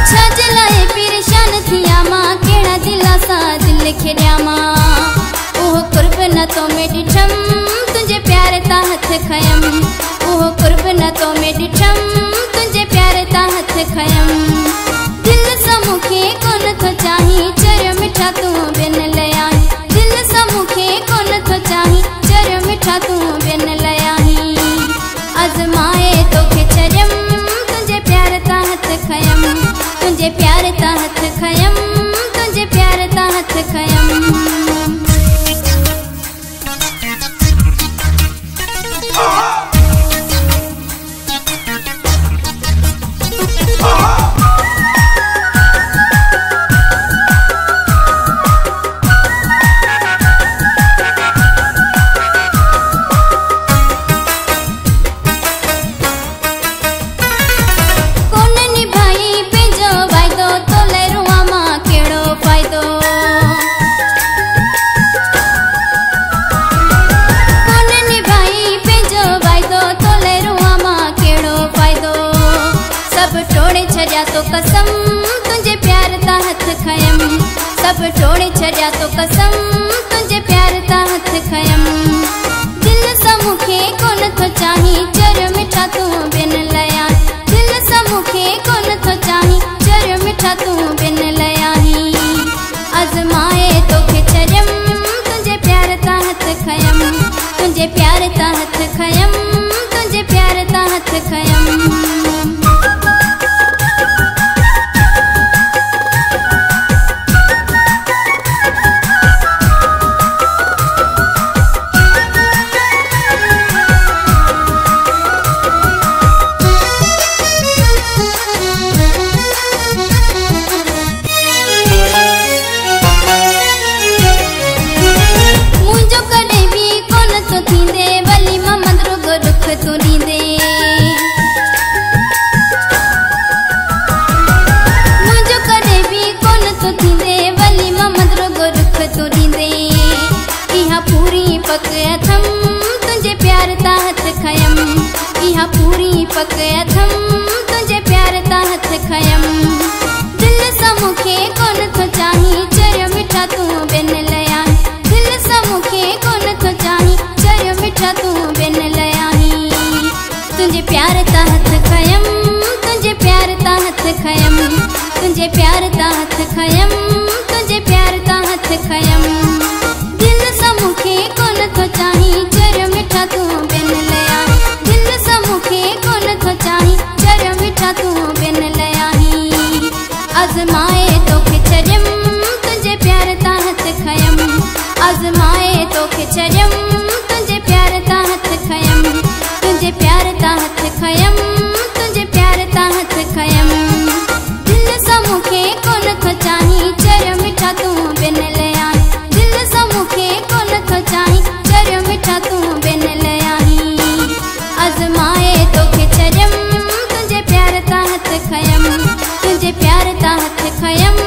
छजलाए परेशान थिया मां केड़ा दिला सा दिल खेड्या मां ओह कुर्ब न तो में डिठम तुझे प्यार ता हथ खयम ओह कुर्ब न तो में डिठम तुझे प्यार ता हथ खयम दिल समुखे कोन तो चाही चर मिठा तू बिन लयाही दिल समुखे कोन तो चाही चर मिठा तू बिन लयाही आजमाए तो के चरम तुझे प्यार ता हथ खयम तुझे प्यार ता हथ खयम तुझे प्यार ता हथ खयम तो कसम तुझे प्यार ता हथ खयम सब छोड़े छड़िया तो कसम तुझे प्यार ता हथ खयम दिल समुखे कोन तो चाही चर मिठा तू बिन लया दिल समुखे कोन तो चाही चर मिठा तू बिन लयाही आजमाए तो के चरम तुझे प्यार ता हथ खयम तुझे प्यार ता हथ खयम तुझे प्यार ता हथ खयम तुझे प्यार ता हथ खयम इहा पूरी पक अथम तुझे प्यार ता हथ खयम दिल समुखे कोन तो चाही चर मिठा तू बिन लयाही दिल समुखे कोन तो चाही चर मिठा तू बिन लयाही तुझे प्यार ता हथ खयम तुझे प्यार ता हथ खयम तुझे प्यार ता हथ खयम तुझे प्यार ता हथ खयम दिल समुखे कोन तो चाही चर मिठा तू बिन लयाही दिल समुखे कोन तो चाही चर मिठा तू बिन लयाही आजमाए तो के चरम तुझे प्यार ता हथ खयम आजमाए तो के चरम तुझे प्यार ता हथ खयम तुझे प्यार ता हथ खयम तुझे प्यार ता हथ खयम दिल समुखे कोन तो चाही चर मिठा तू बिन लयाही दिल समुखे कोन तो चाही चर मिठा तू बिन लयाही आजमाए तो के चरम तुझे प्यार ता हथ खयम तुझे प्यार ता हथ खयम